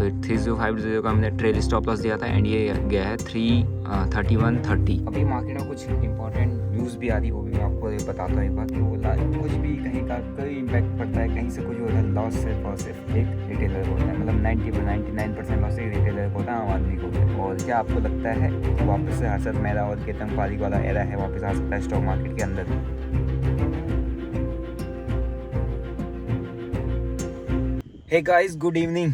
तो 3050 का हमने ट्रेल स्टॉप लॉस दिया था एंड ये गया है 3130। अभी मार्केट में कुछ इंपॉर्टेंट न्यूज़ भी आ रही, वो भी मैं आपको बताता हूँ एक बार। तो कुछ भी कहीं का कोई इम्पैक्ट पड़ता है, कहीं से कुछ होता है, लॉस सिर्फ और सिर्फ एक रिटेलर को होता है, मतलब 99% लॉस एक रिटेलर को होता है, आम आदमी को होता है। और क्या आपको लगता है कि वापस से हर्षद मेहरा और केतन पारीक वाला एरा है वापस आ सकता है स्टॉक मार्केट के अंदर? Hey guys, good evening.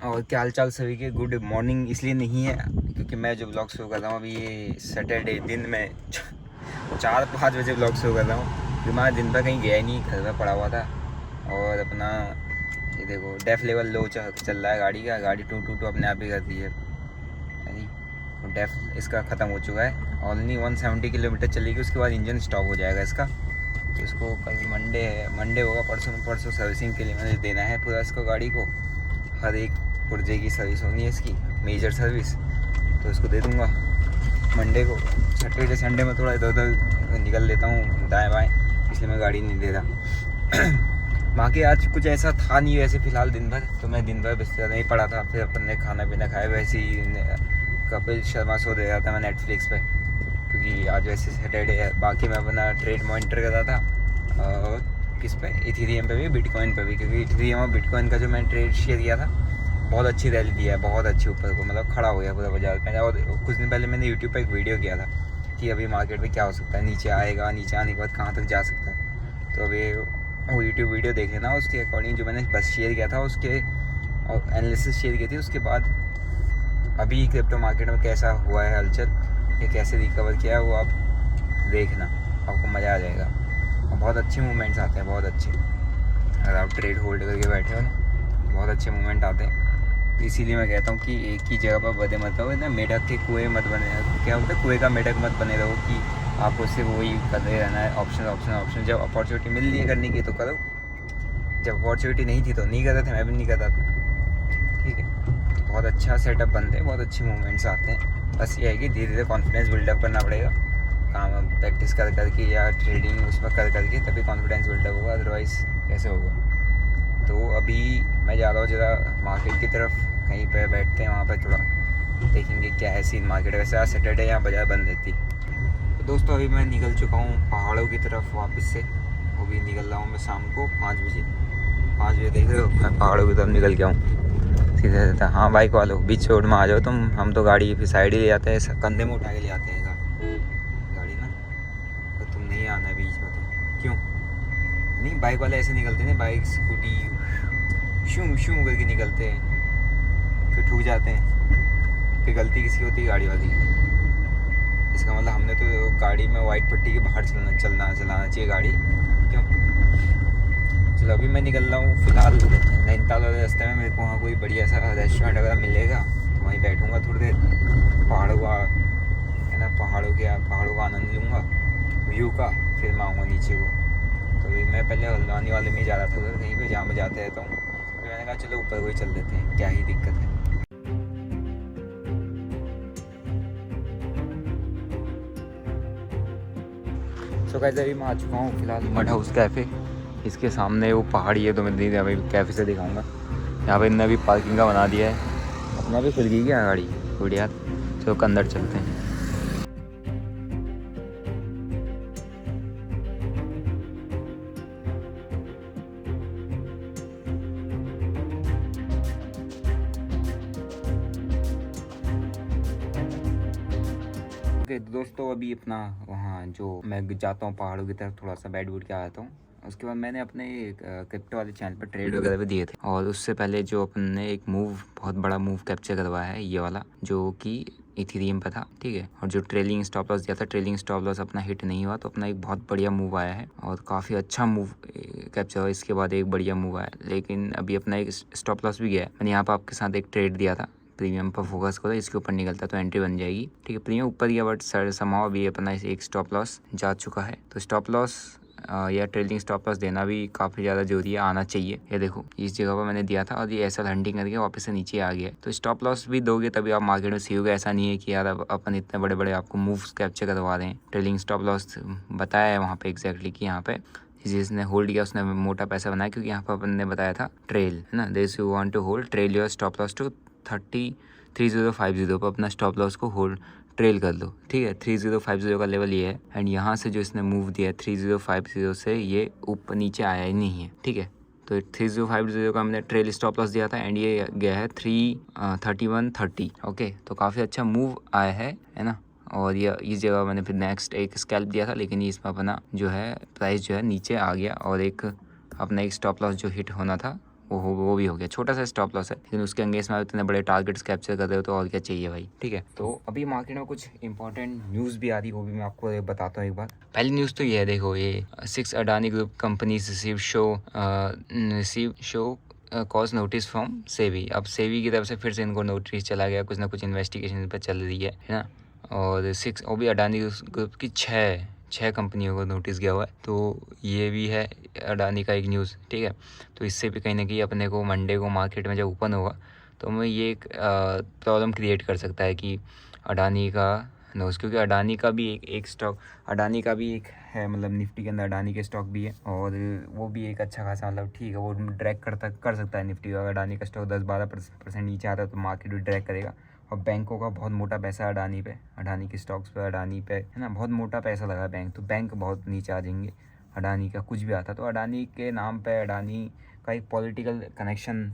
और क्या हाल चाल सभी के? गुड मॉर्निंग इसलिए नहीं है क्योंकि मैं जो ब्लॉग शो कर रहा हूँ अभी ये सैटरडे दिन में 4-5 बजे ब्लॉग शो कर रहा हूँ क्योंकि मैं दिन भर कहीं गया ही नहीं, घर में पड़ा हुआ था। और अपना ये देखो डेफ लेवल लो चल रहा है गाड़ी का, गाड़ी टू अपने आप ही करती है यानी डेफ इसका ख़त्म हो चुका है। ओनली 170 किलोमीटर चलेगी, उसके बाद इंजन स्टॉप हो जाएगा इसका। तो इसको कल मंडे होगा, परसों सर्विसिंग के लिए मैंने देना है पूरा इसको, गाड़ी को हर एक पुर्जे की सर्विस होनी है इसकी, मेजर सर्विस। तो इसको दे दूँगा मंडे को। सैटरडे संडे में थोड़ा इधर उधर निकल लेता हूँ दाएँ बाएँ, इसलिए मैं गाड़ी नहीं दे रहा। बाकी आज कुछ ऐसा था नहीं वैसे फ़िलहाल दिन भर, तो मैं दिन भर बिस्तर नहीं पड़ा था। फिर अपन ने खाना पीना खाया, वैसे ही कपिल शर्मा शो दे रहा था मैं नेटफ्लिक्स पे, क्योंकि आज वैसे सैटरडे है। बाकी मैं अपना ट्रेड मॉनिटर कर रहा था और किस पे, इथेरियम पे भी, बिटकॉइन पे भी, क्योंकि इथेरियम और बिटकॉइन का जो मैंने ट्रेड शेयर किया था बहुत अच्छी रैली दिया है, बहुत अच्छी ऊपर को, मतलब खड़ा हो गया पूरा बाजार में। और कुछ दिन पहले मैंने यूट्यूब पे एक वीडियो किया था कि अभी मार्केट में क्या हो सकता है, नीचे आएगा, नीचे आने के बाद कहाँ तक जा सकता है। तो अभी वो यूट्यूब वीडियो देख लेना, उसके अकॉर्डिंग जो मैंने बस शेयर किया था उसके और एनालिसिस शेयर की थी। उसके बाद अभी क्रिप्टो मार्केट में कैसा हुआ है हलचल, ये कैसे रिकवर किया है, वो आप देखना, आपको मज़ा आ जाएगा। और बहुत अच्छे मूवमेंट्स आते हैं, बहुत अच्छे। अगर आप ट्रेड होल्ड करके बैठे हो ना, बहुत अच्छे मूवमेंट आते हैं। तो इसीलिए मैं कहता हूँ कि एक ही जगह पर बदे मत रहो ना, मेढक के कुएँ मत बने, क्या बोलते हैं, कुएँ का मेढक मत बने रहो कि आपको सिर्फ वही करते रहना है, ऑप्शन। जब अपॉर्चुनिटी मिल रही है करने की तो करो, जब अपॉर्चुनिटी नहीं थी तो नहीं करते थे, मैं भी नहीं करता था, ठीक है। बहुत अच्छा सेटअप बनते हैं, बहुत अच्छे मूवमेंट्स आते हैं। बस ये है कि धीरे धीरे कॉन्फिडेंस बिल्डअप करना पड़ेगा, काम प्रैक्टिस कर करके या ट्रेडिंग उसमें कर करके, तभी कॉन्फिडेंस बिल्डअप होगा, अदरवाइज़ कैसे होगा। तो अभी मैं जा रहा हूँ ज़रा मार्केट की तरफ, कहीं पे बैठते हैं, वहाँ पे थोड़ा देखेंगे क्या है सीन मार्केट। वैसे आज सैटरडे यहाँ बाजार बंद रहती। तो दोस्तों अभी मैं निकल चुका हूँ पहाड़ों की तरफ वापस से। वो भी निकल रहा हूँ मैं शाम को 5 बजे देख रहे हो, मैं पहाड़ों की तरफ निकल गया हूँ सीधे रहता। हाँ बाइक वालों, बीच रोड में आ जाओ तुम, हम तो गाड़ी फिर साइड ही ले जाते हैं, कंधे में उठा के ले आते हैं गाड़ी ना, तो तुम नहीं आना बीच में। तो क्यों नहीं, बाइक वाले ऐसे निकलते हैं, बाइक स्कूटी शू करके निकलते हैं, फिर ठुक जाते हैं, फिर गलती किसकी होती है, गाड़ी वाली की। इसका मतलब हमने तो गाड़ी में वाइट पट्टी के बाहर चलाना चाहिए गाड़ी, क्यों। चलो अभी मैं निकल रहा हूँ फिलहाल नैनीताल वाले रास्ते में। मेरे को वहाँ कोई बढ़िया सा रेस्टोरेंट अगर मिलेगा तो वहीं बैठूँगा थोड़ी देर, पहाड़ों का है ना, पहाड़ों का आनंद लूँगा व्यू का, फिर मैं आऊँगा नीचे को। तो अभी मैं पहले हल्द्वानी वाले में ही जा रहा था उधर कहीं पे, जहाँ मैं जाते रहता हूँ। फिर मैंने कहा चलो ऊपर को ही चल देते हैं, क्या ही दिक्कत है। सो गाइस अभी मैं आ चुका हूँ फिलहाल मड हाउस कैफ़े, इसके सामने वो पहाड़ी है, तो मैं नहीं अभी कैफ़े से दिखाऊंगा। यहाँ पे इन्होंने अभी पार्किंग का बना दिया है, अपना भी खुल गई क्या गाड़ी, बढ़िया। चलो अंदर चलते हैं। दोस्तों अभी अपना वहाँ जो मैं जाता हूँ पहाड़ों की तरफ, थोड़ा सा बैठ के आता हूँ। उसके बाद मैंने अपने क्रिप्टो वाले चैनल पर ट्रेड वगैरह भी दिए थे, और उससे पहले जो अपन ने एक बहुत बड़ा मूव कैप्चर करवाया है, ये वाला जो कि इथेरियम पे था, ठीक है। और जो ट्रेलिंग स्टॉप लॉस दिया था, ट्रेलिंग स्टॉप लॉस अपना हिट नहीं हुआ, तो अपना एक बहुत बढ़िया मूव आया है और काफ़ी अच्छा मूव कैप्चर हुआ। इसके बाद एक बढ़िया मूव आया, लेकिन अभी अपना एक स्टॉप लॉस भी गया है। मैंने यहाँ पर आपके साथ एक ट्रेड दिया था, प्रीमियम पर फोकस करो, इसके ऊपर निकलता तो एंट्री बन जाएगी, ठीक है। प्रीमियम ऊपर गया बट समाव भी अपना एक स्टॉप लॉस जा चुका है। तो स्टॉप लॉस या ट्रेलिंग स्टॉप लॉस देना भी काफ़ी ज़्यादा जरूरी है, आना चाहिए। ये देखो इस जगह पर मैंने दिया था और ये ऐसा हंटिंग करके वापस से नीचे आ गया। तो स्टॉप लॉस भी दोगे तभी आप मार्केट में सीखोगे। ऐसा नहीं है कि यार अपन इतने बड़े बड़े आपको मूव्स कैप्चर करवा रहे हैं। ट्रेलिंग स्टॉप लॉस बताया है वहाँ पे एग्जैक्टली कि यहाँ पे जिसने होल्ड किया उसने मोटा पैसा बनाया, क्योंकि यहाँ पर अपन ने बताया था ट्रेल है ना, this you want to hold trail your stop loss to 3050 पर अपना स्टॉप लॉस को होल्ड ट्रेल कर लो, ठीक है। 3050 का लेवल ये है एंड यहाँ से जो इसने मूव दिया है 3050 से ये ऊपर नीचे आया ही नहीं है, ठीक है। तो 3050 का हमने ट्रेल स्टॉप लॉस दिया था एंड ये गया है 3130, ओके। तो काफ़ी अच्छा मूव आया है ना। और ये इस जगह मैंने फिर नेक्स्ट एक स्कैल्प दिया था, लेकिन इसमें अपना जो है प्राइस जो है नीचे आ गया और एक अपना एक स्टॉप लॉस जो हिट होना था वो भी हो गया। छोटा सा स्टॉप लॉस है, लेकिन उसके अंगेंस्ट में आप इतने बड़े टारगेट्स कैप्चर कर रहे हो तो और क्या चाहिए भाई, ठीक है। तो अभी मार्केट में कुछ इंपॉर्टेंट न्यूज़ भी आ रही, वो भी मैं आपको बताता हूँ एक बार। पहली न्यूज़ तो ये है, देखो ये 6 Adani group companies receive show cause notice from SEBI. अब सेबी की तरफ से फिर से इनको नोटिस चला गया, कुछ ना कुछ इन्वेस्टिगेशन पर चल रही है ना। और 6 वो भी अडानी ग्रुप की 6 कंपनियों को नोटिस गया हुआ है। तो ये भी है अडानी का एक न्यूज़, ठीक है। तो इससे भी कहीं ना कहीं अपने को मंडे को मार्केट में जब ओपन होगा तो हमें ये एक प्रॉब्लम क्रिएट कर सकता है कि अडानी का न्यूज़, क्योंकि अडानी का भी एक स्टॉक, अडानी का भी एक है, मतलब निफ्टी के अंदर अडानी के स्टॉक भी है और वो भी एक अच्छा खासा, मतलब ठीक है, वो ड्रैग कर सकता है निफ्टी। अगर अडानी का स्टॉक 10-12% नीचे आता है तो मार्केट भी ड्रैग करेगा। और बैंकों का बहुत मोटा पैसा है अडानी पे, अडानी के स्टॉक्स पे, अडानी पे है ना, बहुत मोटा पैसा लगा है बैंक, तो बैंक बहुत नीचे आ जाएंगे अडानी का कुछ भी आता। तो अडानी के नाम पे अडानी का एक पॉलिटिकल कनेक्शन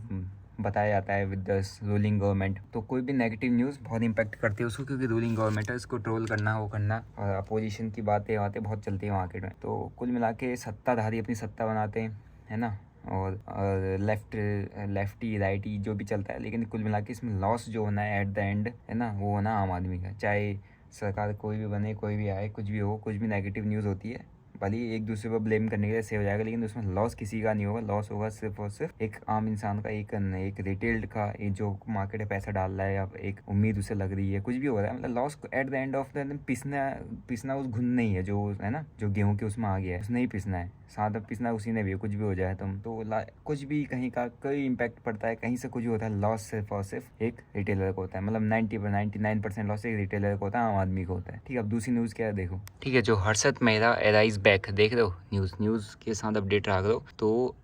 बताया जाता है विद द रूलिंग गवर्नमेंट। तो कोई भी नेगेटिव न्यूज़ बहुत इम्पैक्ट करती है उसको, क्योंकि रूलिंग गवर्नमेंट है, इसको ट्रोल करना वो करना, और अपोजिशन की बातें बहुत चलती है मार्केट में। तो कुल मिला के सत्ताधारी अपनी सत्ता बनाते हैं, है ना, और लेफ्टी राइटी जो भी चलता है, लेकिन कुल मिला के इसमें लॉस जो होना है एट द एंड, है ना, वो होना आम आदमी का। चाहे सरकार कोई भी बने, कोई भी आए, कुछ भी हो, कुछ भी नेगेटिव न्यूज़ होती है, भले ही एक दूसरे पर ब्लेम करने के लिए सेव हो जाएगा, लेकिन उसमें लॉस किसी का नहीं होगा। लॉस होगा सिर्फ और सिर्फ एक आम इंसान का, एक रिटेल्ड का, एक जो मार्केट में पैसा डाल रहा है या एक उम्मीद उसे लग रही है, कुछ भी हो रहा है, मतलब loss at the end of the पिसना उस घुन नहीं है जो है ना, जो गेहूं के उसमें आ गया है, उसने ही पिसना है, साथ पिसना उसी ने भी, कुछ भी हो जाए तुम तो कुछ भी कहीं का कोई इम्पैक्ट पड़ता है, कहीं से कुछ भी होता है, लॉस सिर्फ और सिर्फ एक रिटेलर को होता है। मतलब 99% लॉस एक रिटेलर को होता है, आम आदमी को होता है, ठीक है। अब दूसरी न्यूज़ क्या है, देखो, ठीक है, जो हर्षद मेहरा एराइज बैक, देख रहे हो न्यूज़ के साथ अपडेट रख दो। तो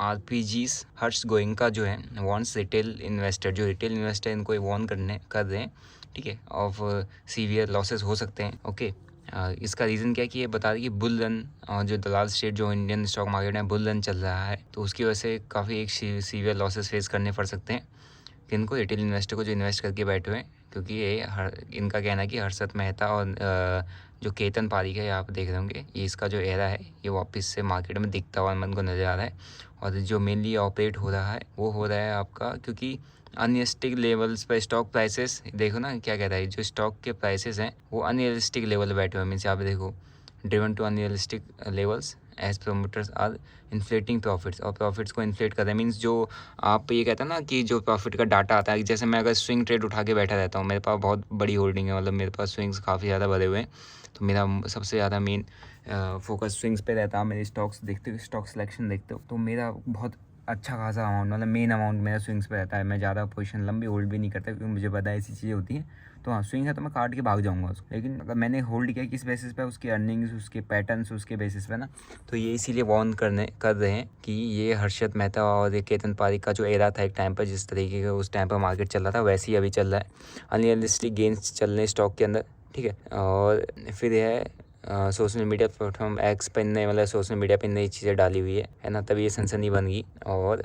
आरपीजीज हर्ष गोयंका जो है वॉन्ट्स रिटेल इन्वेस्टर, जो रिटेल इन्वेस्टर इनको वॉर्न कर रहे हैं, ठीक है, ऑफ सीवियर लॉसेस हो सकते हैं, ओके। इसका रीज़न क्या है कि ये बता रही है कि बुल रन, जो दलाल स्टेट जो इंडियन स्टॉक मार्केट में बुल रन चल रहा है, तो उसकी वजह से काफ़ी एक सीवियर लॉसेस फेस करने पड़ सकते हैं किनको, रिटेल इन्वेस्टर को जो इन्वेस्ट करके बैठे हुए हैं। क्योंकि ये इनका कहना है कि हर्षद मेहता और जो केतन पारीक है, आप देख रहे होंगे, ये इसका जो एरा है ये वापस से मार्केट में दिखता हुआ मन को नज़र आ रहा है। और जो मेनली ऑपरेट हो रहा है वो हो रहा है आपका, क्योंकि अनरियलिस्टिक लेवल्स पर स्टॉक प्राइसेस, देखो ना क्या कहता है, जो स्टॉक के प्राइसेस हैं वो अनरियलिस्टिक लेवल बैठे हुए हैं। मीन्स आप देखो, driven to unrealistic levels as promoters are inflating profits, और प्रॉफिट्स को इन्फ्लेट कर रहे हैं। मीन्स जो आप ये कहते हैं ना कि जो प्रॉफिट का डाटा आता है, जैसे मैं अगर स्विंग ट्रेड उठा के बैठा रहता हूँ, मेरे पास बहुत बड़ी होल्डिंग है, मतलब मेरे पास स्विंग्स काफ़ी ज़्यादा भरे हुए हैं, तो मेरा सबसे ज़्यादा मेन फोकस स्विंग्स पे रहता है। मेरे स्टॉक्स देखते हो, स्टॉक सिलेक्शन देखते हो, तो मेरा बहुत अच्छा खासा अमाउंट, मतलब मेन अमाउंट मेरा स्विंग्स पे रहता है। मैं ज़्यादा पोजीशन लंबी होल्ड भी नहीं करता, क्योंकि मुझे पता है ऐसी चीज़ें होती हैं। तो हाँ, स्विंग है तो मैं काट के भाग जाऊंगा उसको, लेकिन अगर मैंने होल्ड किया किस बेसिस पे, उसकी अर्निंग्स, उसके पैटर्न्स, उसके बेसिस पे ना, तो ये इसीलिए वॉर्न कर रहे हैं कि ये हर्षद मेहता और केतन पारीक का जो एरा था एक टाइम पर, जिस तरीके का उस टाइम पर मार्केट चल रहा था, वैसे ही अभी चल रहा है। अनरियलिस्टिक गेंस चल रहे हैं स्टॉक के अंदर, ठीक है। और फिर है सोशल मीडिया प्लेटफॉर्म एक्स पर नए, मतलब सोशल मीडिया पे नई चीज़ें डाली हुई है ना, तभी ये सनसनी बन गई। और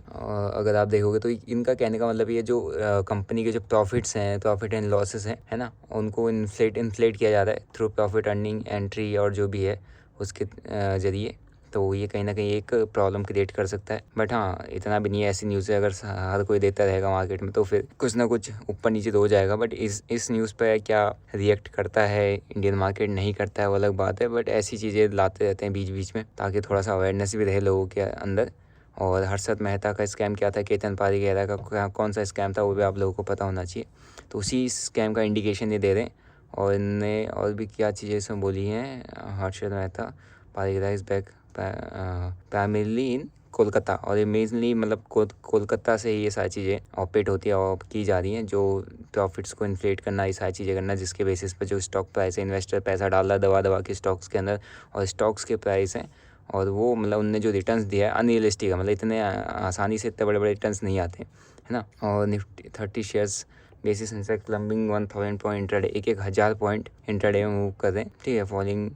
अगर आप देखोगे तो इनका कहने का मतलब ये जो कंपनी के जो प्रॉफिट्स हैं, प्रॉफिट एंड लॉसेस हैं, है ना, उनको इन्फ्लेट किया जा रहा है थ्रू प्रॉफिट अर्निंग एंट्री और जो भी है उसके ज़रिए। तो ये कहीं ना कहीं एक प्रॉब्लम क्रिएट कर सकता है। बट हाँ, इतना भी नहीं है, ऐसी न्यूज़ अगर हर कोई देता रहेगा मार्केट में तो फिर कुछ ना कुछ ऊपर नीचे तो हो जाएगा। बट इस न्यूज़ पर क्या रिएक्ट करता है इंडियन मार्केट, नहीं करता है, वो अलग बात है। बट ऐसी चीज़ें लाते रहते हैं बीच बीच में, ताकि थोड़ा सा अवेयरनेस भी रहे लोगों के अंदर। और हर्षद मेहता का स्कैम क्या था, केतन पारीक एरा का कौन सा स्कैम था, वो भी आप लोगों को पता होना चाहिए। तो उसी स्कैम का इंडिकेशन ये दे रहे हैं। और इनने और भी क्या चीज़ें इसमें बोली हैं, Harshad Mehta Pareek is back primarily in Kolkata, और ये मेनली मतलब कोलकाता से ही ये सारी चीज़ें ऑपरेट होती है और की जा रही हैं, जो प्रॉफिट्स को इन्फ्लेट करना, ये सारी चीज़ें करना, जिसके बेसिस पर जो स्टॉक प्राइस है, इन्वेस्टर पैसा डाल रहा है दवा के स्टॉक्स के अंदर, और स्टॉक्स के प्राइस हैं, और वो मतलब उनने जो रिटर्न्स दिया है अनरियलिस्टिक है, मतलब इतने आसानी से इतने बड़े रिटर्न्स नहीं आते, है ना। और Nifty 30 shares basis Sensex climbing 1000 point intraday, 1000 point intraday में मूव कर रहे हैं, ठीक है। Falling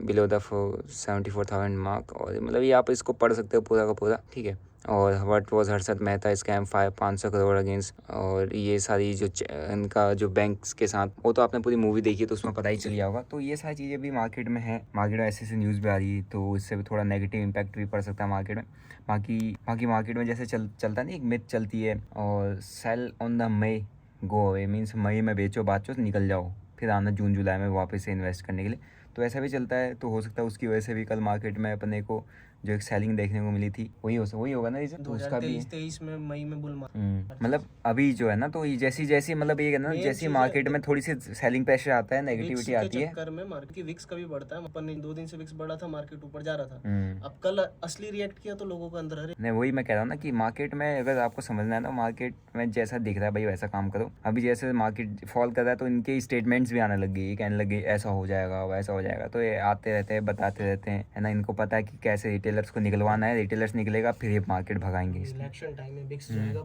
below the 74,000 mark. और मतलब ये आप इसको पढ़ सकते हो पूरा का पूरा, ठीक है। और what was Harshad Mehta scam 500 crore against, और ये सारी जो इनका जो बैंक्स के साथ, वो तो आपने पूरी मूवी देखी है तो उसमें पता ही चल गया होगा। तो ये सारी चीज़ें भी मार्केट में है, मार्केट में ऐसे न्यूज़ भी आ रही है, तो इससे भी थोड़ा नेगेटिव इम्पैक्ट भी पड़ सकता है मार्केट में। बाकी मार्केट में जैसे चलता नहीं, एक मिथ चलती है, और sell on the May go away, means मई में बेचो बाचो निकल जाओ, फिर आना जून जुलाई में वापस से इन्वेस्ट करने के लिए। तो ऐसा भी चलता है, तो हो सकता है उसकी वजह से भी कल मार्केट में अपने को जो एक सेलिंग देखने को मिली थी वही होगा ना रीजन। तो उसका भी 2023 में मई में बुल मतलब अभी जो है ना, तो जैसी मतलब ये है ना, जैसी मार्केट में थोड़ी सी सेलिंग प्रेशर आता है, नेगेटिविटी आती है, चक्कर में मार्केट की विक्स कभी बढ़ता है। अपन ने 2 दिन से विक्स बढ़ा था, मार्केट ऊपर जा रहा था। अब कल असली रिएक्ट किया तो लोगों को अंदर अरे नहीं, वही मैं कह रहा हूँ ना कि मार्केट में अगर आपको समझना है ना, मार्केट में जैसा दिख रहा है भाई वैसा काम करो। अभी जैसे मार्केट फॉल कर रहा है तो इनके स्टेटमेंट्स भी आने लग गई, कहने लगे ऐसा हो जाएगा वैसा हो जाएगा, तो ये आते रहते हैं बताते रहते हैं, है ना। इनको पता है कि कैसे रिटेलर्स को निकलवाना है, रिटेलर्स निकलेगा फिर ये मार्केट भगाएंगे। इलेक्शन टाइम में विक्स जाएगा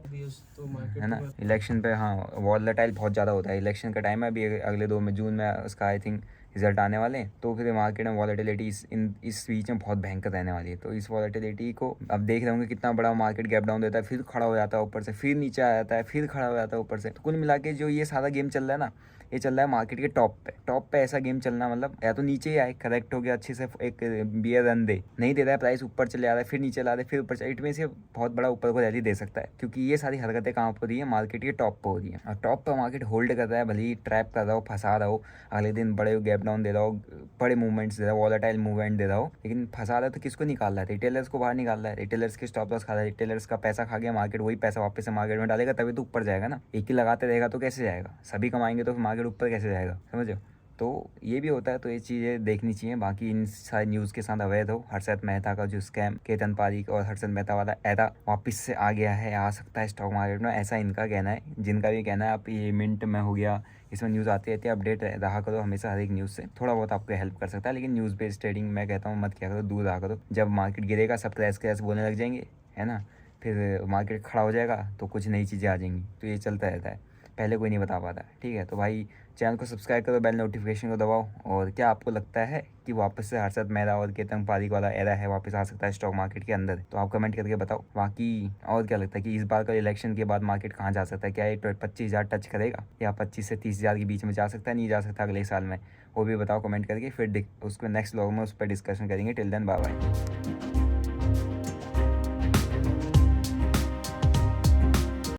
तो मार्केट है ना, इलेक्शन पे हाँ वॉलेटाइल बहुत ज़्यादा होता है। इलेक्शन का टाइम है अभी, अगले 2 जून में उसका आई थिंक रिजल्ट आने वाले हैं, तो फिर मार्केट में वॉलेटिलिटी इस बीच में बहुत भयंकर रहने वाली है। तो इस वॉलेटिलिटी को अब देख रहे होंगे कितना बड़ा मार्केट गैप डाउन देता है, फिर खड़ा हो जाता है ऊपर से, फिर नीचे आ जाता है, फिर खड़ा हो जाता है ऊपर से। तो कुल मिला के जो ये सारा गेम चल रहा है ना, ये चल रहा है मार्केट के टॉप पे ऐसा गेम चलना, मतलब या तो नीचे ही आए, करेक्ट हो गया अच्छे से, एक बियर रन दे, नहीं दे रहा है प्राइस, ऊपर चले आ रहा है, फिर नीचे ला रहा है, फिर ऊपर, इट में से बहुत बड़ा ऊपर को रैली दे सकता है, क्योंकि ये सारी हरकतें कहाँ पर हो रही है, मार्केट के टॉप पर हो रही है। और टॉप पर मार्केट होल्ड कर रहा है, भले ही ट्रैप कर रहा हो, फंसा रहा हो, अगले दिन बड़े गैप डाउन दे रहा हो, बड़े मूवमेंट्स दे रहा हो, वॉलेटाइल मूवमेंट दे रहा हो, लेकिन फंसा रहा है तो किसको निकाल रहा है, रिटेलर्स को बाहर निकाल रहा है। रिटेलर्स के स्टॉप लॉस खा रहा है, रिटेलर्स का पैसा खा गया मार्केट, वही पैसा वापस से मार्केट में डालेगा, तभी तो ऊपर जाएगा ना। एक ही लगाते रहेगा तो कैसे जाएगा, सभी कमाएंगे तो मार्केट ऊपर कैसे जाएगा, समझो। तो ये भी होता है, तो ये चीज़ें देखनी चाहिए। बाकी इन सारी न्यूज़ के साथ अवैध हो, हर्षद मेहता का जो स्कैम, केतन पारीक और हर्षद मेहता वाला एरा वापस से आ गया है, आ सकता है स्टॉक मार्केट में, ऐसा इनका कहना है। जिनका भी कहना है, आप ये मिंट में हो गया, इसमें न्यूज़ आती रहती है, अपडेट रहा करो हमेशा हर एक न्यूज़ से, थोड़ा बहुत आपको हेल्प कर सकता है। लेकिन न्यूज़ बेस्ड ट्रेडिंग मैं कहता हूँ मत किया करो, दूर रहा करो। जब मार्केट गिरेगा सब क्रैश बोलने लग जाएंगे, है ना, फिर मार्केट खड़ा हो जाएगा तो कुछ नई चीज़ें आ जाएंगी, तो ये चलता रहता है, पहले कोई नहीं बता पाता, ठीक है। तो भाई चैनल को सब्सक्राइब करो, बेल नोटिफिकेशन को दबाओ। और क्या आपको लगता है कि वापस से हर्षद मेहता और केतन पारीक वाला एरा है वापस आ सकता है स्टॉक मार्केट के अंदर, तो आप कमेंट करके बताओ। बाकी और क्या लगता है कि इस बार का इलेक्शन के बाद मार्केट कहाँ जा सकता है, क्या ये 25,000 टच करेगा, या 25 से 30,000 के बीच में जा सकता है, नहीं जा सकता अगले साल में, वो भी बताओ कमेंट करके। फिर उसको नेक्स्ट व्लॉग में उस पर डिस्कशन करेंगे। Till then bye bye.